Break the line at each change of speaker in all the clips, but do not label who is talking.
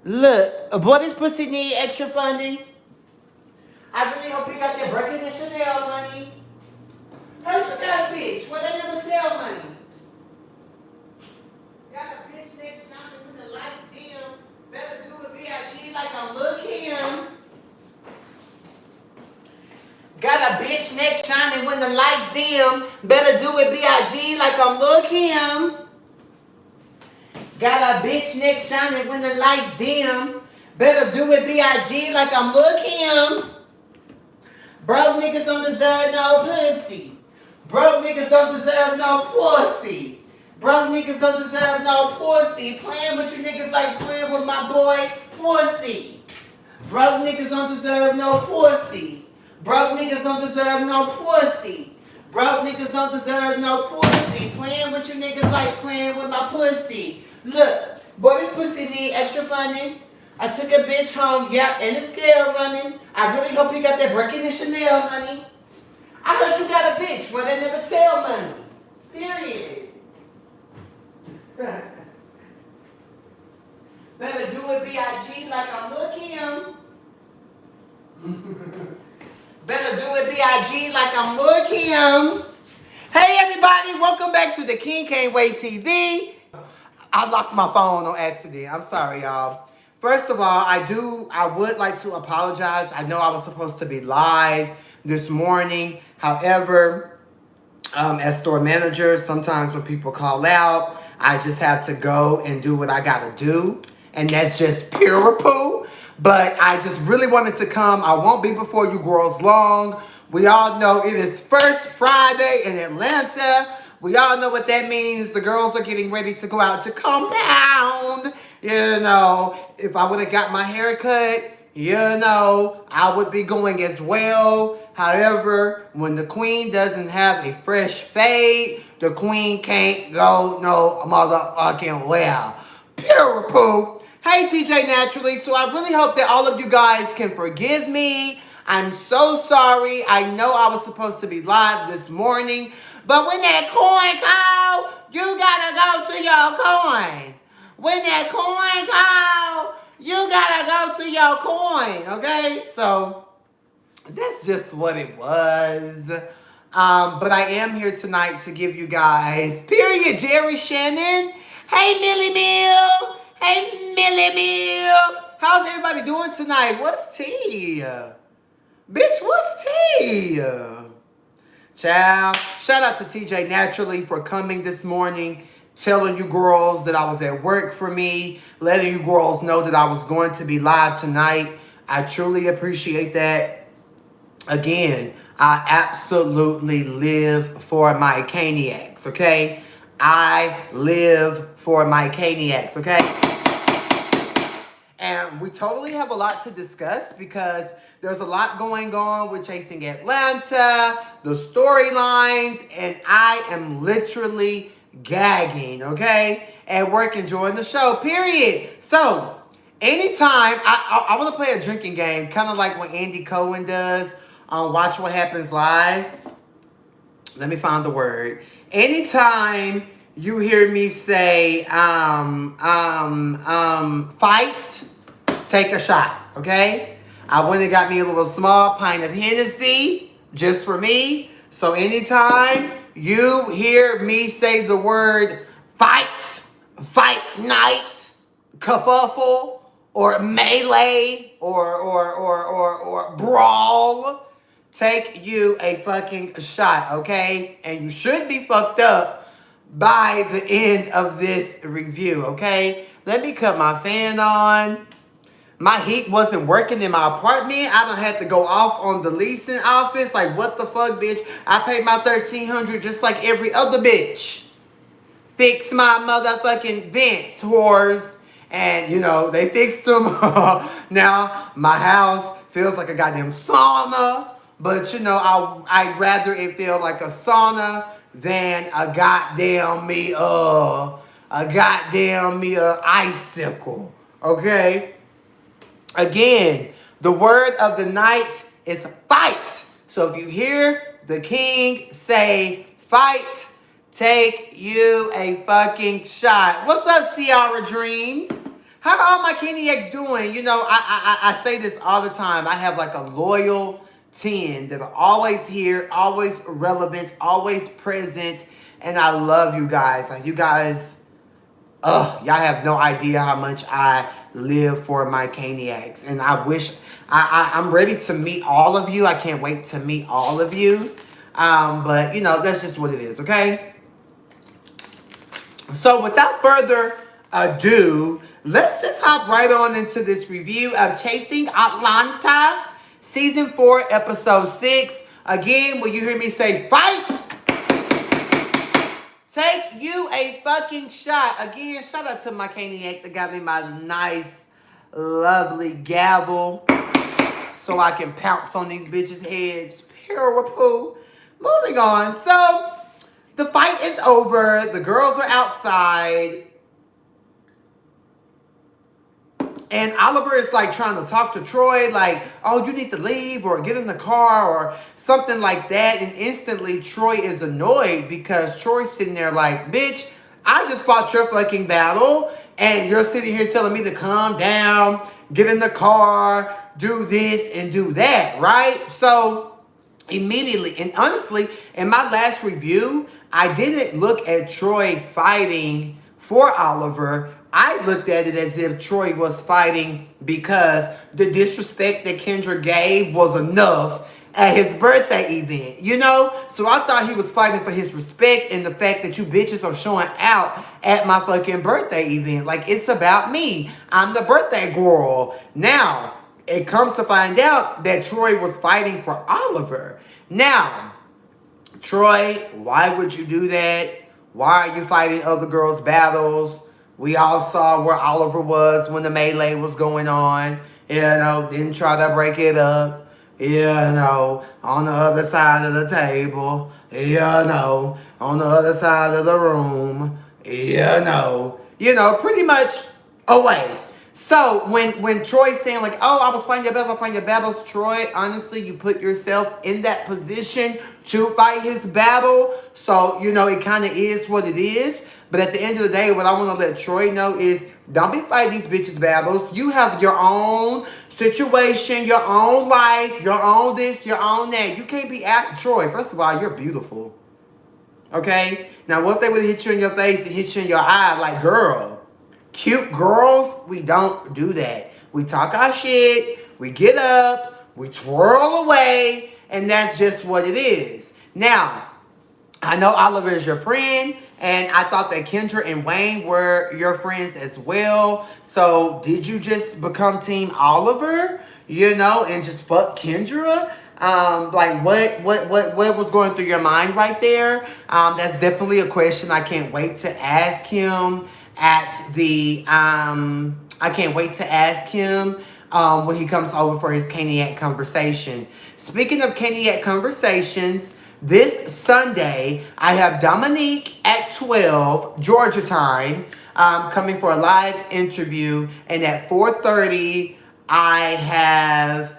Look, boy, this pussy need extra funding. I really hope you got that Birkin and Chanel money. How you got a bitch? Well, they never tell money. Got a bitch next shining when the lights dim. Better do it B.I.G. like I'm Lil' Kim. Got a bitch neck shining when the lights dim. Better do it B.I.G. like I'm Lil' Kim. Got a bitch neck shining when the lights dim. Better do it B.I.G. like I'm Lil' Kim. Broke niggas don't deserve no pussy. Broke niggas don't deserve no pussy. Broke niggas don't deserve no pussy. Playing with you niggas like playing with my boy pussy. Broke niggas don't deserve no pussy. Broke niggas don't deserve no pussy. Broke niggas don't deserve no pussy. Playing with you niggas like playing with my pussy. Look, boy, this pussy need extra funding. I took a bitch home, yep, and it's still running. I really hope you got that Birkin and Chanel money. I heard you got a bitch where they never tell money. Period. Better do it B.I.G. like I'm Lil' Kim. Better do it B.I.G. like I'm Lil' Kim. Hey everybody, welcome back to the King Can't Wait TV. I locked my phone on accident. I'm sorry, y'all. First of all, I would like to apologize. I know I was supposed to be live this morning. However, as store manager, sometimes when people call out, I just have to go and do what I gotta do. And that's just pure poo. But I just really wanted to come. I won't be before you girls long. We all know it is First Friday in Atlanta. We all know what that means. The girls are getting ready to go out to compound. You know, if I would have got my hair cut, you know, I would be going as well. However, when the queen doesn't have a fresh fade, the queen can't go no motherfucking well. Pure poo. Hey, TJ Naturally. So I really hope that all of you guys can forgive me. I'm so sorry. I know I was supposed to be live this morning. But when that coin call, you gotta go to your coin. When that coin call, you gotta go to your coin, okay? So that's just what it was. But I am here tonight to give you guys, period, Jerry Shannon. Hey, Millie Mill. Hey, Millie Mill. How's everybody doing tonight? What's tea? Bitch, what's tea? Child, shout out to TJ Naturally for coming this morning, telling you girls that I was at work for me, letting you girls know that I was going to be live tonight. I truly appreciate that. Again, I absolutely live for my Caniacs, okay? I live for my Caniacs, okay? And we totally have a lot to discuss because there's a lot going on with Chasing Atlanta, the storylines, and I am literally gagging, okay? At work enjoying the show, period. So, anytime, I want to play a drinking game, kind of like what Andy Cohen does on Watch What Happens Live. Let me find the word. Anytime you hear me say, fight, take a shot, okay? I went and got me a little small pint of Hennessy just for me. So anytime you hear me say the word fight, fight night, kerfuffle, or melee, or brawl, take you a fucking shot, okay? And you should be fucked up by the end of this review, okay? Let me cut my fan on. My heat wasn't working in my apartment. I done had to go off on the leasing office. Like, what the fuck, bitch? I paid my $1,300 just like every other bitch. Fix my motherfucking vents, whores. And, you know, they fixed them. Now, my house feels like a goddamn sauna. But, you know, I'd rather it feel like a sauna than a goddamn icicle. Okay? Again, the word of the night is fight. So if you hear the king say fight, take you a fucking shot. What's up, Ciara Dreams? How are all my Caniacs doing? You know, I say this all the time. I have like a loyal 10 that are always here, always relevant, always present. And I love you guys. Like, you guys, y'all have no idea how much I live for my Caniacs. And I wish, I'm ready to meet all of you. I can't wait to meet all of you. But, you know, that's just what it is, okay? So without further ado, let's just hop right on into this review of Chasing Atlanta, Season 4, Episode 6. Again, when you hear me say fight, take you a fucking shot. Again, shout out to my Caniac that got me my nice, lovely gavel so I can pounce on these bitches' heads. Pure poo. Moving on. So, the fight is over. The girls are outside. And Oliver is like trying to talk to Troy like, oh, you need to leave or get in the car or something like that. And instantly Troy is annoyed because Troy's sitting there like, bitch, I just fought your fucking battle and you're sitting here telling me to calm down, get in the car, do this and do that, right? So immediately, and honestly, in my last review, I didn't look at Troy fighting for Oliver. I looked at it as if Troy was fighting because the disrespect that Kendra gave was enough at his birthday event, you know? So I thought he was fighting for his respect and the fact that you bitches are showing out at my fucking birthday event. Like, it's about me. I'm the birthday girl. Now, it comes to find out that Troy was fighting for Oliver. Now, Troy, why would you do that? Why are you fighting other girls' battles? We all saw where Oliver was when the melee was going on. You know, didn't try to break it up. You know, on the other side of the table. You know, on the other side of the room. You know, pretty much away. So when Troy's saying like, oh, I was fighting your battles, I'm fighting your battles, Troy, honestly, you put yourself in that position to fight his battle. So, you know, it kind of is what it is. But at the end of the day, what I want to let Troy know is don't be fighting these bitches' battles. You have your own situation, your own life, your own this, your own that. You can't be at Troy. First of all, you're beautiful. Okay? Now, what if they would hit you in your face and hit you in your eye like, girl? Cute girls, we don't do that. We talk our shit, we get up, we twirl away, and that's just what it is. Now, I know Oliver is your friend, and I thought that Kendra and Wayne were your friends as well. So, did you just become Team Oliver, you know, and just fuck Kendra? Like, what was going through your mind right there? That's definitely a question I can't wait to ask him at the, I can't wait to ask him when he comes over for his Caniac conversation. Speaking of Caniac conversations, this Sunday, I have Dominique at 12, Georgia time, coming for a live interview. And at 4:30, I have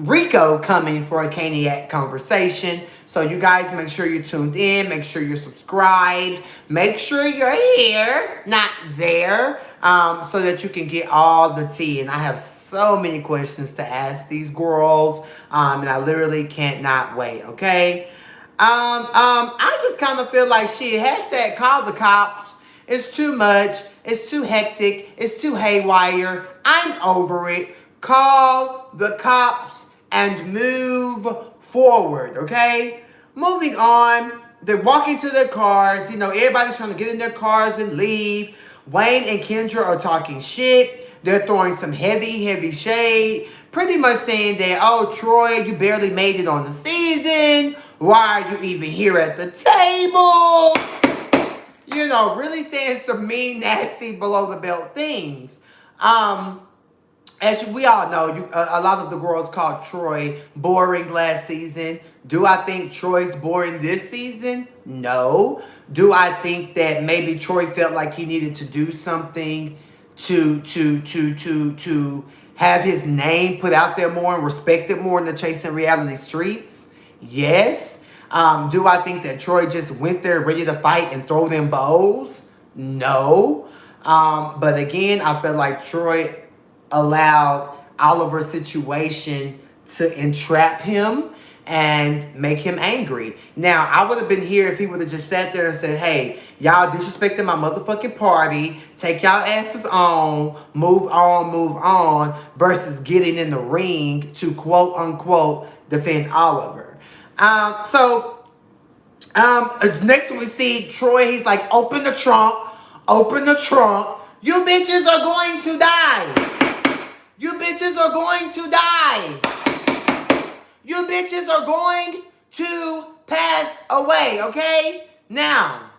Riko coming for a Caniac conversation. So you guys make sure you're tuned in. Make sure you're subscribed. Make sure you're here, not there, so that you can get all the tea. And I have so many questions to ask these girls, and I literally cannot wait, okay? I just kind of feel like shit. Hashtag call the cops. It's too much. It's too hectic. It's too haywire. I'm over it. Call the cops and move forward, okay? Moving on. They're walking to their cars. You know, everybody's trying to get in their cars and leave. Wayne and Kendra are talking shit. They're throwing some heavy shade. Pretty much saying that, oh, Troy, you barely made it on the season. Why are you even here at the table? You know, really saying some mean, nasty, below the belt things. As we all know, a lot of the girls called Troy boring last season. Do I think Troy's boring this season? No. Do I think that maybe Troy felt like he needed to do something to have his name put out there more and respected more in the Chasing Reality streets? Yes. Do I think that Troy just went there ready to fight and throw them bows? No. But again, I feel like Troy allowed Oliver's situation to entrap him and make him angry. Now, I would have been here if he would have just sat there and said, hey, y'all disrespecting my motherfucking party. Take y'all asses move on, versus getting in the ring to quote unquote defend Oliver. Next we see Troy, he's like, open the trunk. You bitches are going to die. You bitches are going to die. You bitches are going to pass away, okay? Now,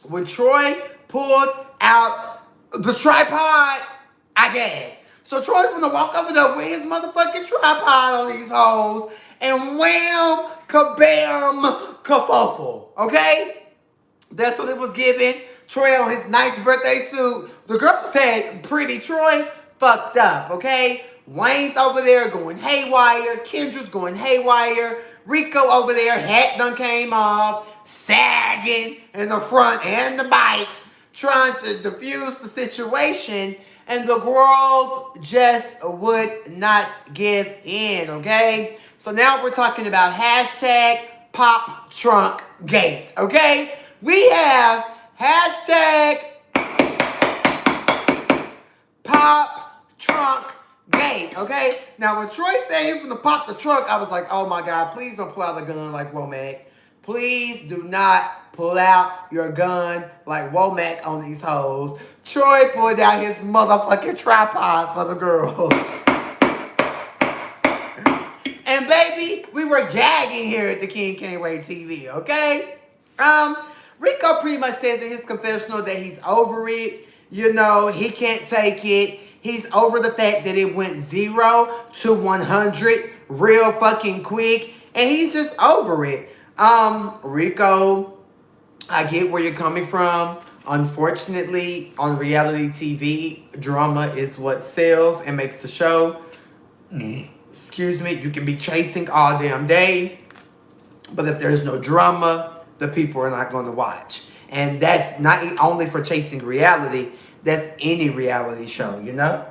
when Troy pulled out the tripod, I gagged. So Troy's gonna walk over there with his motherfucking tripod on these hoes and wham, kabam, kerfuffle, okay? That's what it was given. Troy on his nice birthday suit. The girl said, pretty Troy fucked up, okay? Wayne's over there going haywire. Kendra's going haywire. Riko over there, hat done came off, sagging in the front and the back, trying to diffuse the situation. And the girls just would not give in, okay? So now we're talking about hashtag Pop Trunk Gate, okay? We have hashtag Pop Trunk Gate, okay? Now, when Troy said he was going to pop the trunk, I was like, oh my God, please don't pull out the gun like Womack. Please do not pull out your gun like Womack on these hoes. Troy pulled out his motherfucking tripod for the girls. And baby, we were gagging here at the King Can't Wait TV, okay? Riko pretty much says in his confessional that he's over it. You know, he can't take it. He's over the fact that it went 0 to 100 real fucking quick. And he's just over it. Riko, I get where you're coming from. Unfortunately, on reality TV, drama is what sells and makes the show. Excuse me, you can be chasing all damn day, but if there's no drama, the people are not going to watch. And that's not only for chasing reality, that's any reality show, you know?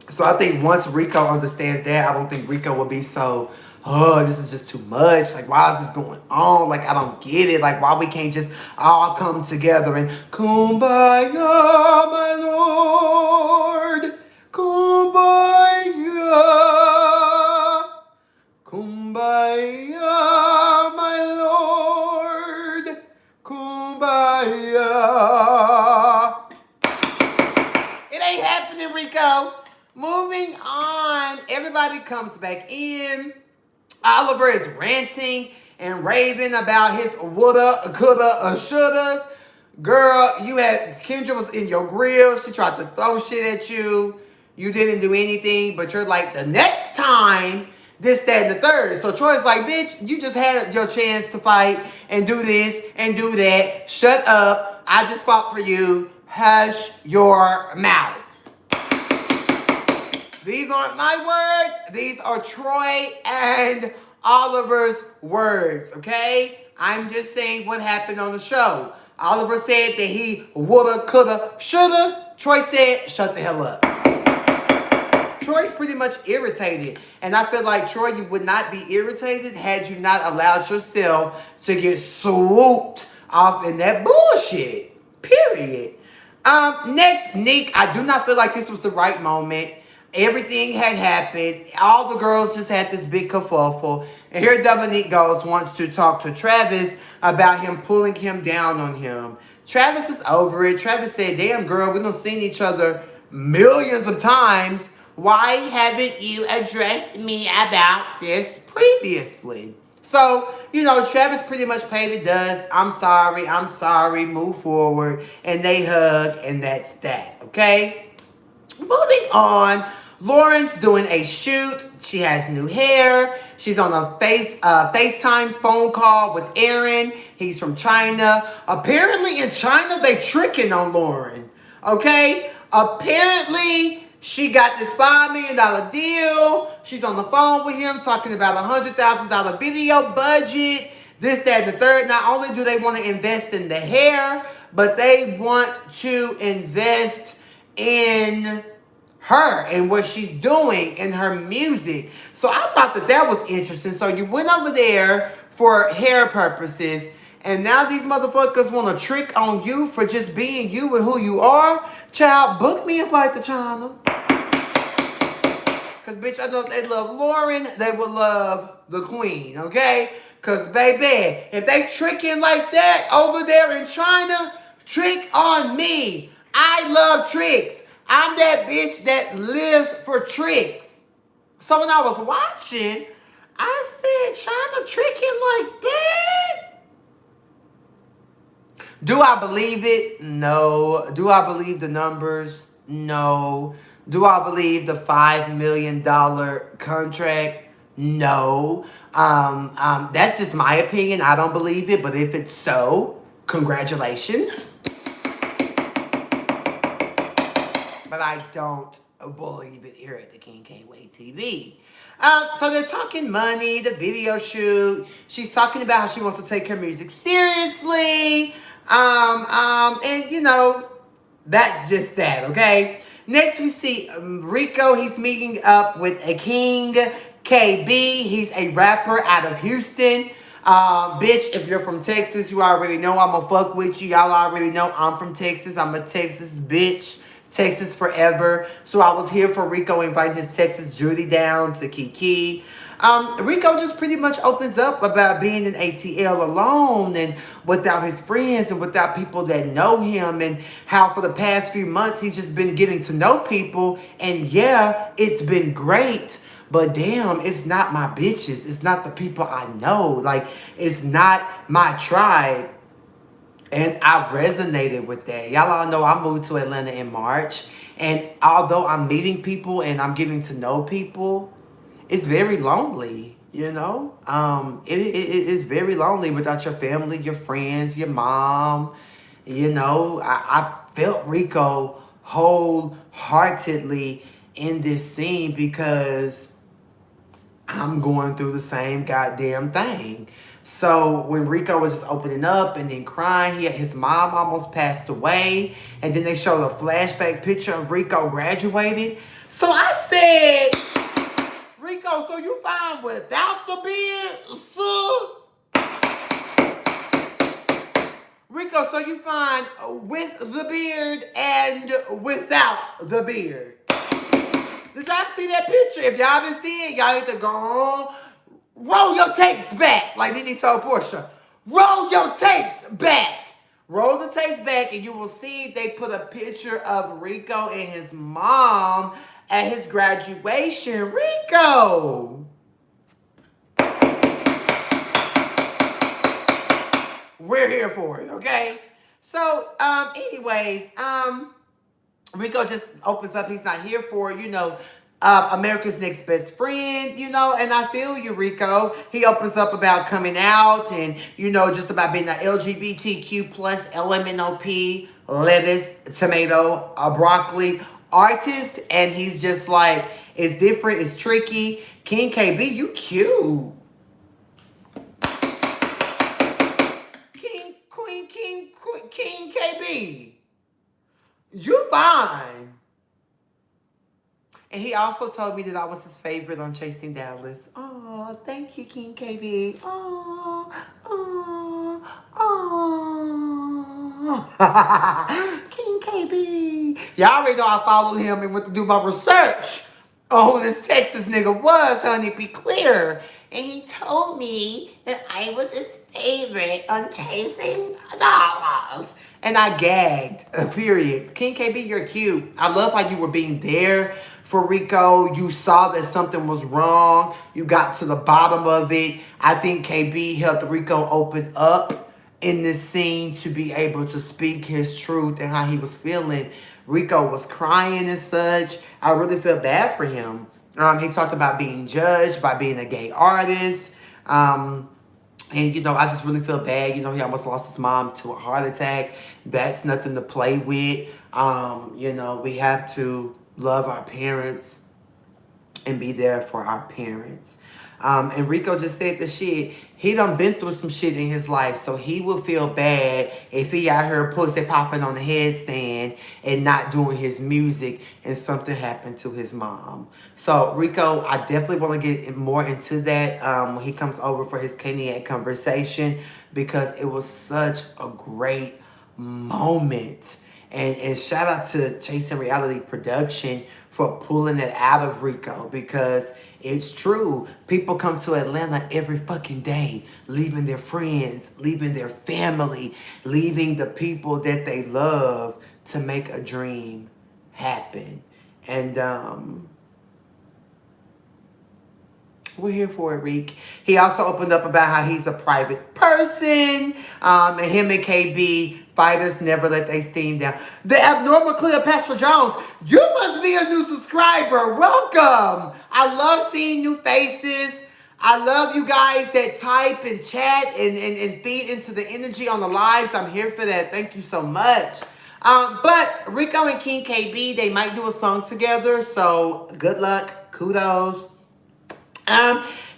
So I think once Riko understands that, I don't think Riko will be so, oh, this is just too much. Like, why is this going on? Like, I don't get it. Like, why we can't just all come together and kumbaya, my Lord. Kumbaya. Kumbaya, my Lord. Kumbaya. It ain't happening, Riko. Moving on. Everybody comes back in. Oliver is ranting and raving about his woulda, coulda, shouldas. Girl, Kendra was in your grill. She tried to throw shit at you. You didn't do anything, but you're like, the next time, this, that, and the third. So Troy's like, bitch, you just had your chance to fight and do this and do that. Shut up. I just fought for you. Hush your mouth. These aren't my words. These are Troy and Oliver's words, okay? I'm just saying what happened on the show. Oliver said that he woulda, coulda, shoulda. Troy said, shut the hell up. Troy's pretty much irritated. And I feel like, Troy, you would not be irritated had you not allowed yourself to get swooped off in that bullshit. Period. Next, Nick, I do not feel like this was the right moment. Everything had happened. All the girls just had this big kerfuffle. And here Dominique wants to talk to Travis about him pulling him down on him. Travis is over it. Travis said, damn, girl, we done seen each other millions of times. Why haven't you addressed me about this previously? So, you know, Travis pretty much paid the dust. I'm sorry, move forward. And they hug, and that's that, okay? Moving on, Lauren's doing a shoot. She has new hair. She's on a FaceTime phone call with Aaron. He's from China. Apparently in China, they tricking on Lauren, okay? Apparently, she got this $5 million deal. She's on the phone with him talking about a $100,000 video budget this, that, and the third. Not only do they want to invest in the hair, but they want to invest in her and what she's doing in her music. So I thought that that was interesting. So you went over there for hair purposes, and now these motherfuckers want to trick on you for just being you and who you are. Child, book me a flight to China. Because, bitch, I know if they love Lauren, they will love the queen, okay? Because, baby, if they tricking like that over there in China, trick on me. I love tricks. I'm that bitch that lives for tricks. So when I was watching, I said, China tricking like that? Do I believe it? No. Do I believe the numbers? No. Do I believe the $5 million contract? No. That's just my opinion. I don't believe it, but if it's so, congratulations. But I don't believe it here at the King Can't Wait TV. So they're talking money, the video shoot. She's talking about how she wants to take her music seriously. And you know, that's just that, okay? Next we see Riko. He's meeting up with a King KB. He's a rapper out of Houston. Bitch, if you're from Texas, you already know I'ma fuck with you. Y'all already know I'm from Texas. I'm a Texas bitch. Texas forever. So I was here for Riko inviting his Texas Judy down to Kiki. Riko just pretty much opens up about being in ATL alone and without his friends and without people that know him, and how for the past few months he's just been getting to know people. And yeah, it's been great, but damn, it's not my bitches. It's not the people I know. Like, it's not my tribe. And I resonated with that. Y'all all know I moved to Atlanta in March. And although I'm meeting people and I'm getting to know people, it's very lonely, you know? It is very lonely without your family, your friends, your mom. You know, I felt Riko wholeheartedly in this scene because I'm going through the same goddamn thing. So when Riko was just opening up and then crying, his mom almost passed away. And then they showed a flashback picture of Riko graduating. So I said, Riko, so you fine without the beard, sir? Riko, so you fine with the beard and without the beard? Did y'all see that picture? If y'all didn't see it, y'all need to go home. Roll your tapes back, like Nene told Portia. Roll your tapes back. Roll the tapes back, and you will see they put a picture of Riko and his mom at his graduation. Riko! We're here for it, okay? So, anyways, Riko just opens up. He's not here for, you know, America's Next Best Friend, you know, and I feel you, Riko. He opens up about coming out and, you know, just about being an LGBTQ plus LMNOP, lettuce, tomato, broccoli artist. And he's just like, it's different, it's tricky. King KB, you cute. King KB, you fine. And he also told me that I was his favorite on Chasing Dallas. Oh, thank you, King KB. Oh. King KB. Y'all already know I followed him and went to do my research on who this Texas nigga was, honey. Be clear. And he told me that I was his favorite on Chasing Dallas. And I gagged, period. King KB, you're cute. I love how you were being there for Riko. You saw that something was wrong. You got to the bottom of it. I think KB helped Riko open up in this scene to be able to speak his truth and how he was feeling. Riko was crying and such. I really feel bad for him. He talked about being judged by being a gay artist. And, you know, I just really feel bad. You know, he almost lost his mom to a heart attack. That's nothing to play with. You know, we have to love our parents and be there for our parents. And Riko just said the shit. He done been through some shit in his life, so he would feel bad if he out here pussy popping on the headstand and not doing his music and something happened to his mom. So Riko, I definitely want to get more into that when he comes over for his Cain conversation, because it was such a great moment. And shout out to Chasing Reality Production for pulling it out of Riko, because it's true. People come to Atlanta every fucking day, leaving their friends, leaving their family, leaving the people that they love to make a dream happen. And we're here for it, Reek. He also opened up about how he's a private person. And him and KB, fighters never let their steam down. The abnormal Cleopatra Jones, you must be a new subscriber. Welcome. I love seeing new faces. I love you guys that type and chat and feed into the energy on the lives. I'm here for that. Thank you so much. But Riko and King KB, they might do a song together. So good luck. Kudos.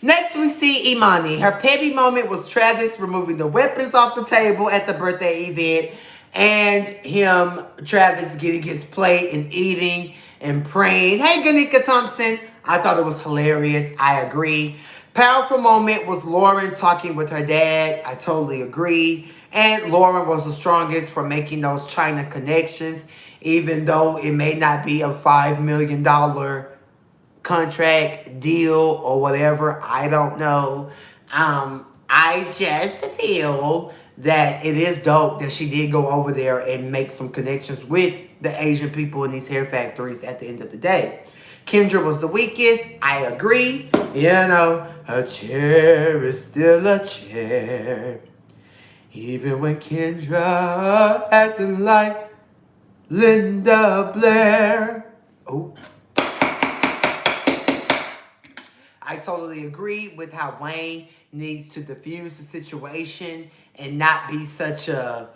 Next we see Imani. Her petty moment was Travis removing the weapons off the table at the birthday event, and him, Travis, getting his plate and eating and praying. Hey, Ganika Thompson. I thought it was hilarious. I agree. Powerful moment was Lauren talking with her dad. I totally agree. And Lauren was the strongest for making those China connections, even though it may not be a $5 million contract, deal, or whatever. I don't know. I just feel that it is dope that she did go over there and make some connections with the Asian people in these hair factories at the end of the day. Kendra was the weakest. I agree. You know, a chair is still a chair. Even when Kendra acting like Linda Blair. Oh. I totally agree with how Wayne needs to diffuse the situation and not be such a,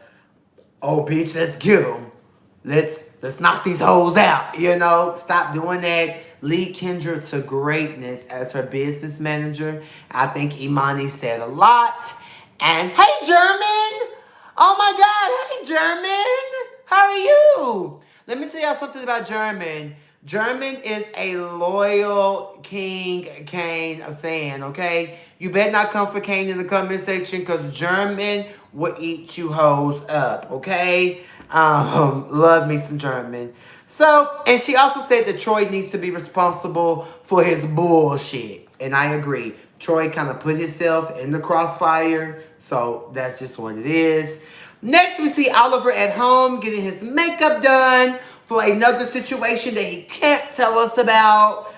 oh bitch, let's get them. Let's knock these hoes out, you know? Stop doing that. Lead Kendra to greatness as her business manager. I think Imani said a lot. And hey, German! Oh my God, hey, German! How are you? Let me tell y'all something about German. German is a loyal King Cain fan, okay? You better not come for Cain in the comment section, because German will eat you hoes up, okay? Love me some German. So, and she also said that Troy needs to be responsible for his bullshit. And I agree. Troy kind of put himself in the crossfire, so that's just what it is. Next, we see Oliver at home getting his makeup done for another situation that he can't tell us about.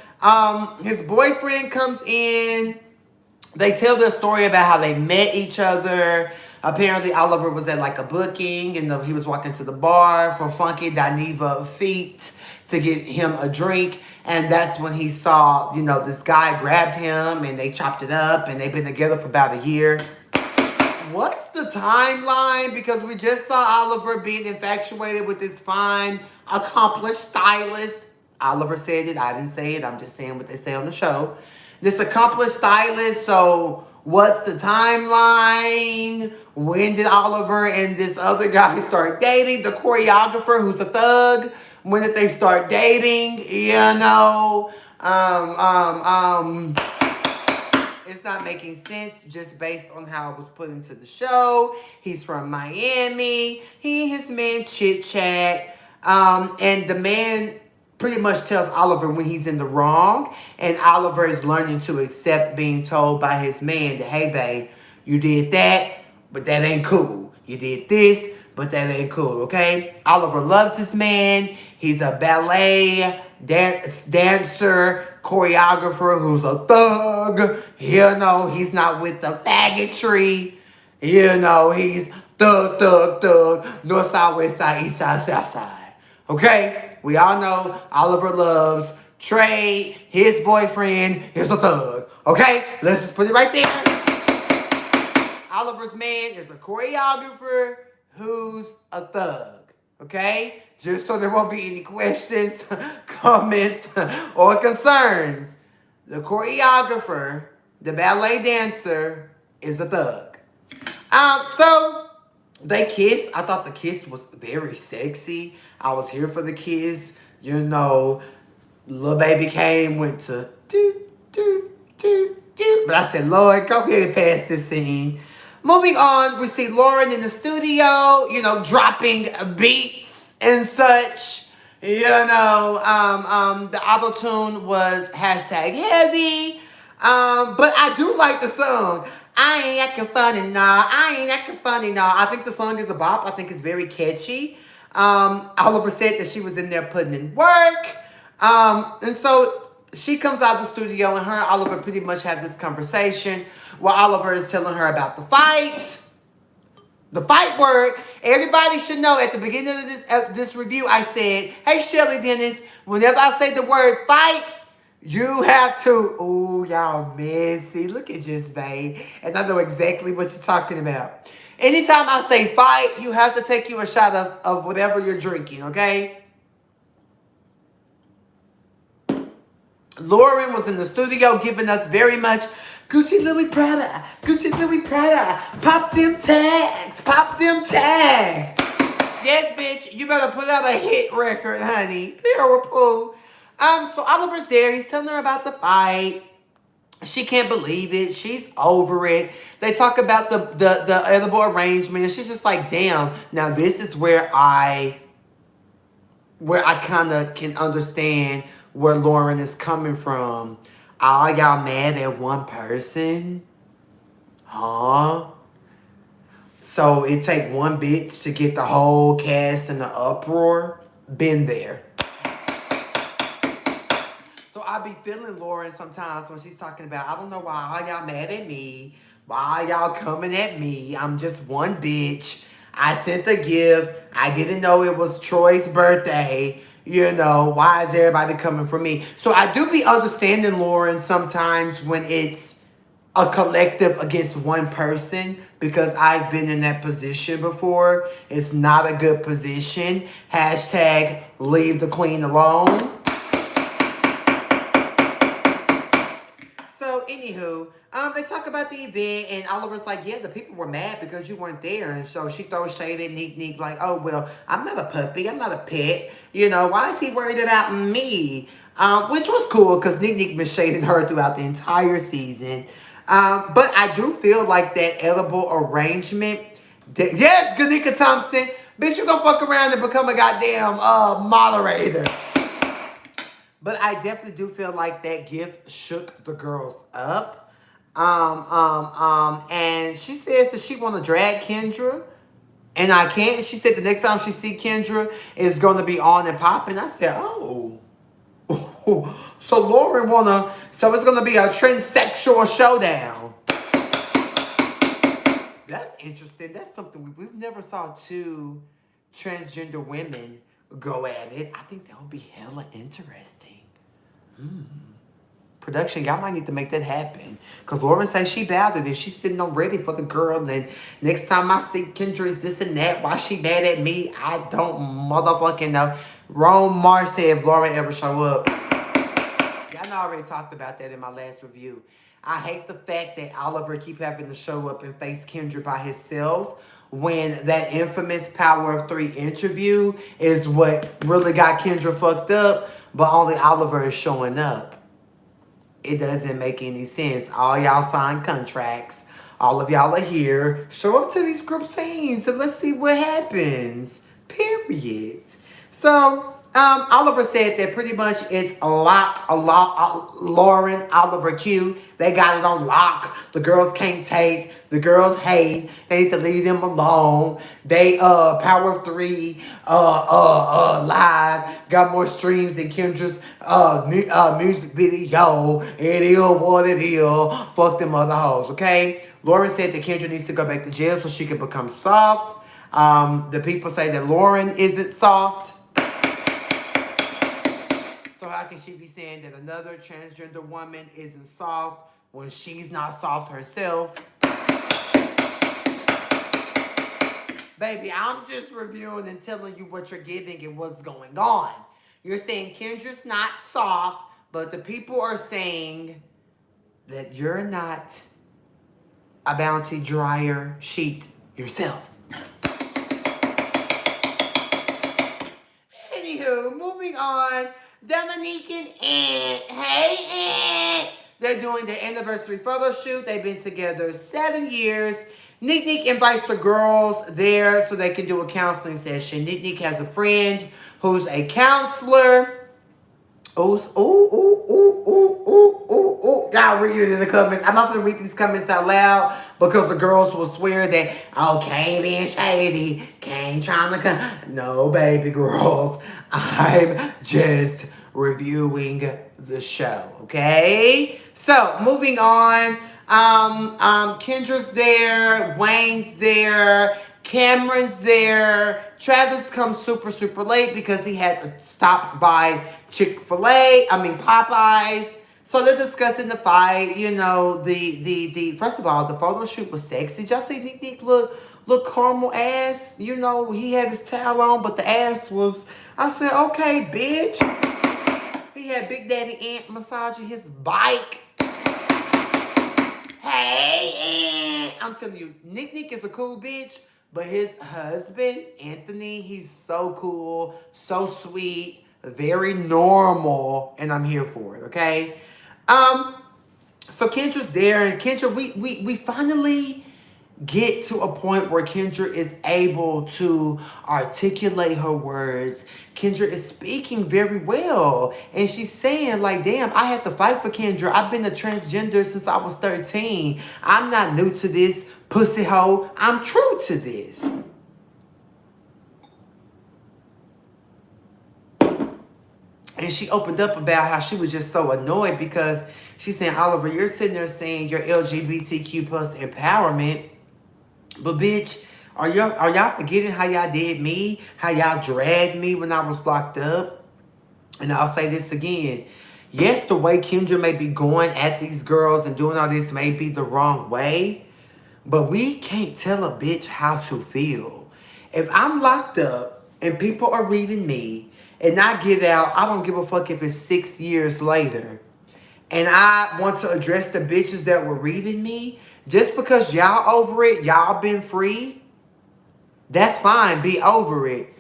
His boyfriend comes in. They tell their story about how they met each other. Apparently, Oliver was at like a booking, and he was walking to the bar for Funky Dineva Feet to get him a drink. And that's when he saw, you know, this guy grabbed him, and they chopped it up, and they've been together for about a year. What's the timeline? Because we just saw Oliver being infatuated with this fine, accomplished stylist. Oliver said it. I didn't say it. I'm just saying what they say on the show. This accomplished stylist. So what's the timeline? When did Oliver and this other guy start dating? The choreographer, who's a thug. When did they start dating? You know. It's not making sense just based on how it was put into the show. He's from Miami. He and his man chit-chat. And the man pretty much tells Oliver when he's in the wrong. And Oliver is learning to accept being told by his man that, hey, babe, you did that, but that ain't cool. You did this, but that ain't cool, okay? Oliver loves his man. He's a ballet dancer, choreographer who's a thug. You know, he's not with the faggotry. You know, he's thug. North side, west side, east side, south side. Okay? We all know Oliver loves Trey. His boyfriend is a thug. Okay? Let's just put it right there. Oliver's man is a choreographer who's a thug. Okay? Just so there won't be any questions, comments, or concerns. The choreographer The ballet dancer is a thug. So they kissed. I thought the kiss was very sexy. I was here for the kiss. You know, little baby Cain went to do, do, do, do. But I said, Lord, go ahead and pass this scene. Moving on, we see Lauren in the studio, you know, dropping beats and such. You know, the auto-tune was hashtag heavy. But I do like the song. I ain't acting funny, nah. I ain't acting funny, nah. I think the song is a bop. I think it's very catchy. Oliver said that she was in there putting in work. And so she comes out of the studio and her and Oliver pretty much have this conversation where Oliver is telling her about the fight. The fight word. Everybody should know at the beginning of this review, I said, hey, Shelly Dennis, whenever I say the word fight, you have to, oh, y'all messy. Look at just, babe. And I know exactly what you're talking about. Anytime I say fight, you have to take you a shot of whatever you're drinking, okay? Lauren was in the studio giving us very much Gucci Louis Prada, Gucci Louis Prada, pop them tags, pop them tags. Yes, bitch, you better put out a hit record, honey. Poo. So Oliver's there. He's telling her about the fight. She can't believe it. She's over it. They talk about the edible arrangement, and she's just like, damn. Now this is where I kind of can understand where Lauren is coming from. All y'all mad at one person? Huh? So it take one bitch to get the whole cast in the uproar? Been there. So I be feeling Lauren sometimes when she's talking about, I don't know why all y'all mad at me. Why y'all coming at me? I'm just one bitch. I sent the gift. I didn't know it was Troy's birthday. You know, why is everybody coming for me? So I do be understanding Lauren sometimes when it's a collective against one person, because I've been in that position before. It's not a good position. Hashtag leave the queen alone. So, anywho, they talk about the event, and Oliver's like, yeah, the people were mad because you weren't there. And so she throws shade at Neek, like, oh, well, I'm not a puppy. I'm not a pet. You know, why is he worried about me? Which was cool, because Neek been shading her throughout the entire season. But I do feel like that edible arrangement. Yes, Ganika Thompson. Bitch, you gonna fuck around and become a goddamn moderator. But I definitely do feel like that gift shook the girls up. And she says that she want to drag Kendra. And I can't. She said the next time she see Kendra is going to be on and popping. I said, oh. So Lauren so it's going to be a transsexual showdown. That's interesting. That's something we've never saw two transgender women go at it. I think that would be hella interesting. Production, y'all might need to make that happen. Because Lauren says she bowed to this. She's sitting on ready for the girl. And next time I see Kendra is this and that. Why she mad at me? I don't motherfucking know. Rome Mars said if Lauren ever show up. Y'all know I already talked about that in my last review. I hate the fact that Oliver keep having to show up and face Kendra by himself, when that infamous Power of 3 interview is what really got Kendra fucked up, but only Oliver is showing up. It doesn't make any sense. All y'all signed contracts. All of y'all are here. Show up to these group scenes and let's see what happens. Period. So, Oliver said that pretty much it's Lauren, Oliver Q. They got it on lock. The girls can't take. The girls hate. They need to leave them alone. They, Power of 3, live, got more streams than Kendra's, music video. It is what it is. Fuck them other hoes, okay? Lauren said that Kendra needs to go back to jail so she can become soft. The people say that Lauren isn't soft. So how can she be saying that another transgender woman isn't soft when she's not soft herself? Baby, I'm just reviewing and telling you what you're giving and what's going on. You're saying Kendra's not soft, but the people are saying that you're not a bounty dryer sheet yourself. Anywho, moving on. Dominique and Ant. Hey, Ant. They're doing their anniversary photo shoot. They've been together 7 years. Nick invites the girls there so they can do a counseling session. Nick has a friend who's a counselor. Y'all read it in the comments. I'm not going to read these comments out loud because the girls will swear that, oh, Cain being shady, Cain trying to come. No, baby girls. I'm just reviewing the show, okay? So, moving on. Kendra's there. Wayne's there. Cameron's there. Travis comes super late because he had to stop by Popeyes. So they're discussing the fight. You know, the first of all, the photo shoot was sexy. Did y'all see Nick look caramel ass? You know, he had his towel on, but the ass was, I said, okay, bitch. He had Big Daddy Ant massaging his bike. Hey, Ant. I'm telling you, Nick is a cool bitch. But his husband, Anthony, he's so cool, so sweet, very normal, and I'm here for it, okay? So Kendra's there, and Kendra, we finally get to a point where Kendra is able to articulate her words. Kendra is speaking very well, and she's saying, like, damn, I had to fight for Kendra. I've been a transgender since I was 13. I'm not new to this pussy hole. I'm true to this. And she opened up about how she was just so annoyed because she's saying, Oliver, you're sitting there saying you're LGBTQ plus empowerment, but bitch, are y'all forgetting how y'all did me? How y'all dragged me when I was locked up? And I'll say this again. Yes, the way Kendra may be going at these girls and doing all this may be the wrong way, but we can't tell a bitch how to feel. If I'm locked up and people are reading me and I get out, I don't give a fuck if it's 6 years later, and I want to address the bitches that were reading me, just because y'all over it, y'all been free, that's fine, be over it.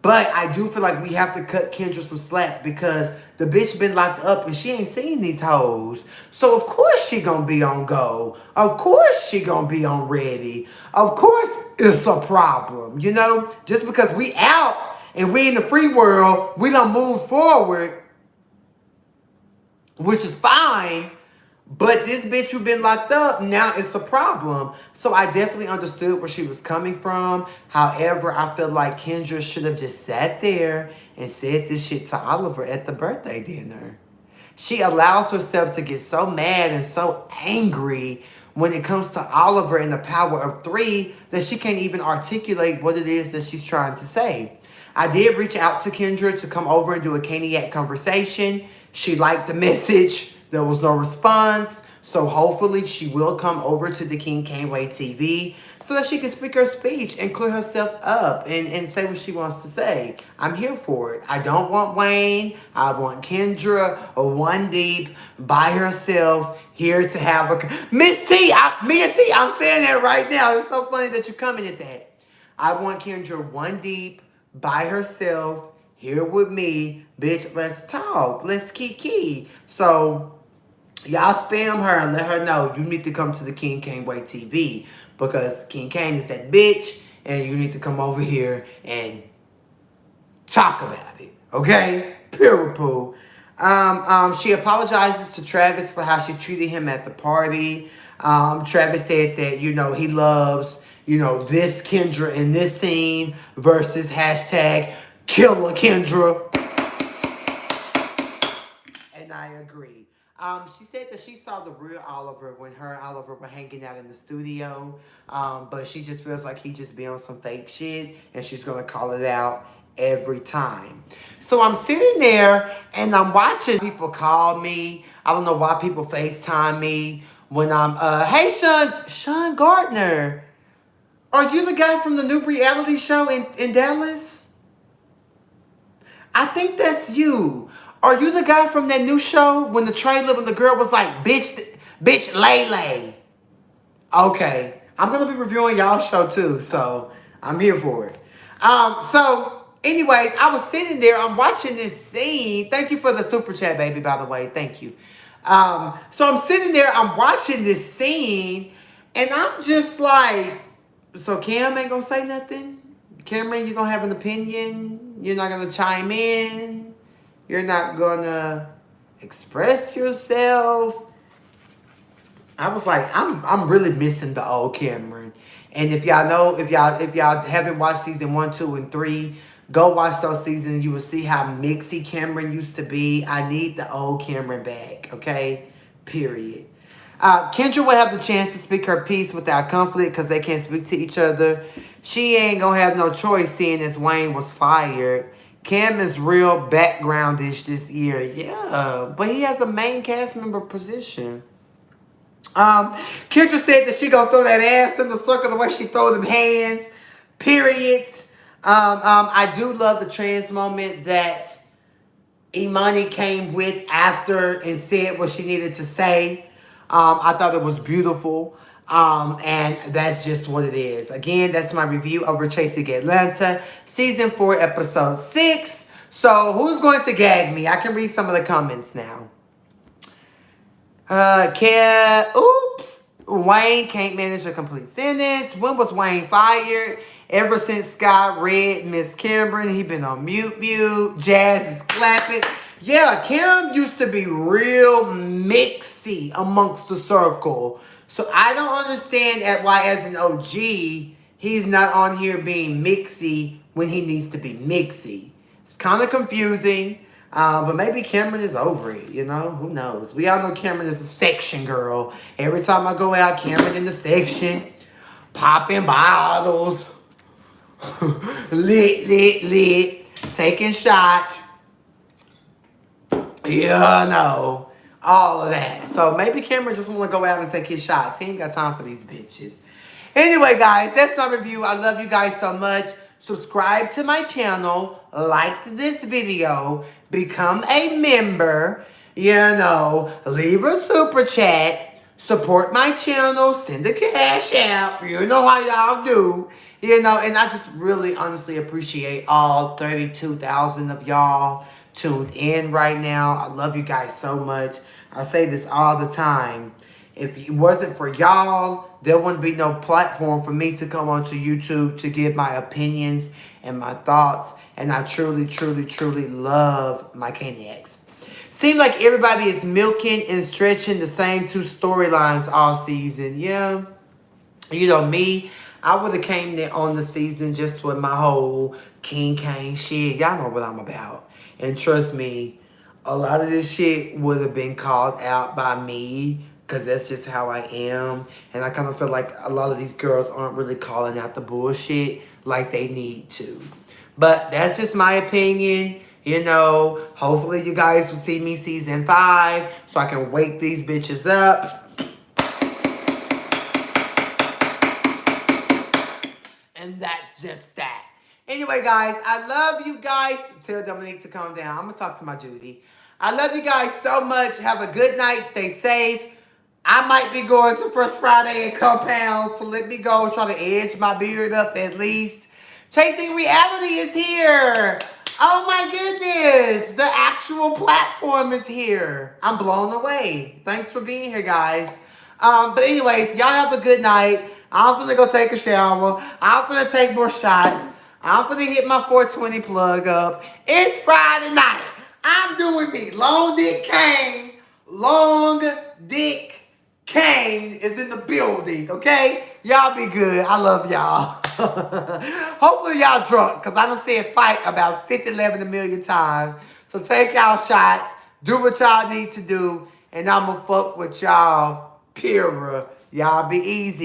But I do feel like we have to cut Kendra some slack because the bitch been locked up and she ain't seen these hoes. So of course she gonna be on go. Of course she gonna be on ready. Of course it's a problem, you know? Just because we out and we in the free world, we don't move forward, which is fine. But this bitch who been locked up, now it's a problem. So I definitely understood where she was coming from. However, I feel like Kendra should have just sat there and said this shit to Oliver at the birthday dinner. She allows herself to get so mad and so angry when it comes to Oliver and the power of 3 that she can't even articulate what it is that she's trying to say. I did reach out to Kendra to come over and do a Caniac conversation. She liked the message. There was no response, so hopefully she will come over to the King Cain TV so that she can speak her speech and clear herself up and say what she wants to say. I'm here for it. I don't want Wayne. I want Kendra or One Deep by herself here to have a... Miss T, me and T, I'm saying that right now. It's so funny that you're coming at that. I want Kendra One Deep by herself here with me. Bitch, let's talk. Let's kiki. So... y'all spam her and let her know you need to come to the King Cain TV because King Cain is that bitch and you need to come over here and talk about it. Okay? Poo. She apologizes to Travis for how she treated him at the party. Travis said that, you know, he loves, you know, this Kendra in this scene versus hashtag killer Kendra. And I agree. She said that she saw the real Oliver when her and Oliver were hanging out in the studio. But she just feels like he just be on some fake shit. And she's going to call it out every time. So I'm sitting there and I'm watching people call me. I don't know why people FaceTime me when I'm, hey, Sean Gardner. Are you the guy from the new reality show in Dallas? I think that's you. Are you the guy from that new show when the trailer, when the girl was like, bitch, Bitch, Lele. Okay. I'm going to be reviewing y'all's show too, so I'm here for it. So, anyways, I was sitting there. I'm watching this scene. Thank you for the super chat, baby, by the way. Thank you. So I'm sitting there. I'm watching this scene, and I'm just like, so Cam ain't going to say nothing? Cameron, you don't have an opinion? You're not going to chime in? You're not going to express yourself? I was like, I'm really missing the old Cameron. And if y'all know, if y'all haven't watched season 1, 2, and 3, go watch those seasons. You will see how mixy Cameron used to be. I need the old Cameron back. Okay, period. Kendra will have the chance to speak her piece without conflict because they can't speak to each other. She ain't gonna have no choice seeing as Wayne was fired. Cam is real backgroundish this year. Yeah, but he has a main cast member position. Kendra said that she gonna throw that ass in the circle the way she throw them hands. Period. I do love the trans moment that Imani came with after and said what she needed to say. I thought it was beautiful. And that's just what it is. Again, that's my review over Chasing Atlanta, season 4, episode 6. So who's going to gag me? I can read some of the comments now. Oops. Wayne can't manage a complete sentence. When was Wayne fired? Ever since Scott read Miss Cameron, he been on mute. Jazz is clapping. Yeah, Cam used to be real mixy amongst the circle. So I don't understand why as an OG, he's not on here being mixy when he needs to be mixy. It's kind of confusing. But maybe Cameron is over it, you know? Who knows? We all know Cameron is a section girl. Every time I go out, Cameron in the section, popping bottles, lit, taking shots. Yeah, no. All of that. So maybe Cameron just want to go out and take his shots. He ain't got time for these bitches. Anyway, guys, that's my review. I love you guys so much. Subscribe to my channel. Like this video. Become a member. You know, leave a super chat. Support my channel. Send a cash out. You know how y'all do. You know, and I just really honestly appreciate all 32,000 of y'all tuned in right now. I love you guys so much. I say this all the time. If it wasn't for y'all, there wouldn't be no platform for me to come onto YouTube to give my opinions and my thoughts. And I truly, truly, truly love my Caniacs. Seems like everybody is milking and stretching the same 2 storylines all season. Yeah. You know, me, I would have came there on the season just with my whole King Cain shit. Y'all know what I'm about. And trust me, a lot of this shit would have been called out by me because that's just how I am. And I kind of feel like a lot of these girls aren't really calling out the bullshit like they need to. But that's just my opinion. You know, hopefully you guys will see me season 5 so I can wake these bitches up. And that's just that. Anyway, guys, I love you guys. Tell Dominique to calm down. I'm going to talk to my Judy. I love you guys so much. Have a good night. Stay safe. I might be going to First Friday in Compound, so let me go try to edge my beard up at least. Chasing Reality is here. Oh my goodness. The actual platform is here. I'm blown away. Thanks for being here, guys. But anyways, y'all have a good night. I'm finna go take a shower. I'm finna take more shots. I'm finna hit my 420 plug up. It's Friday night. I'm doing me. Long Dick Cain. Long Dick Cain is in the building, okay? Y'all be good. I love y'all. Hopefully y'all drunk, because I done said fight about 50, 11 a million times. So take y'all shots. Do what y'all need to do. And I'm going to fuck with y'all. Period. Y'all be easy.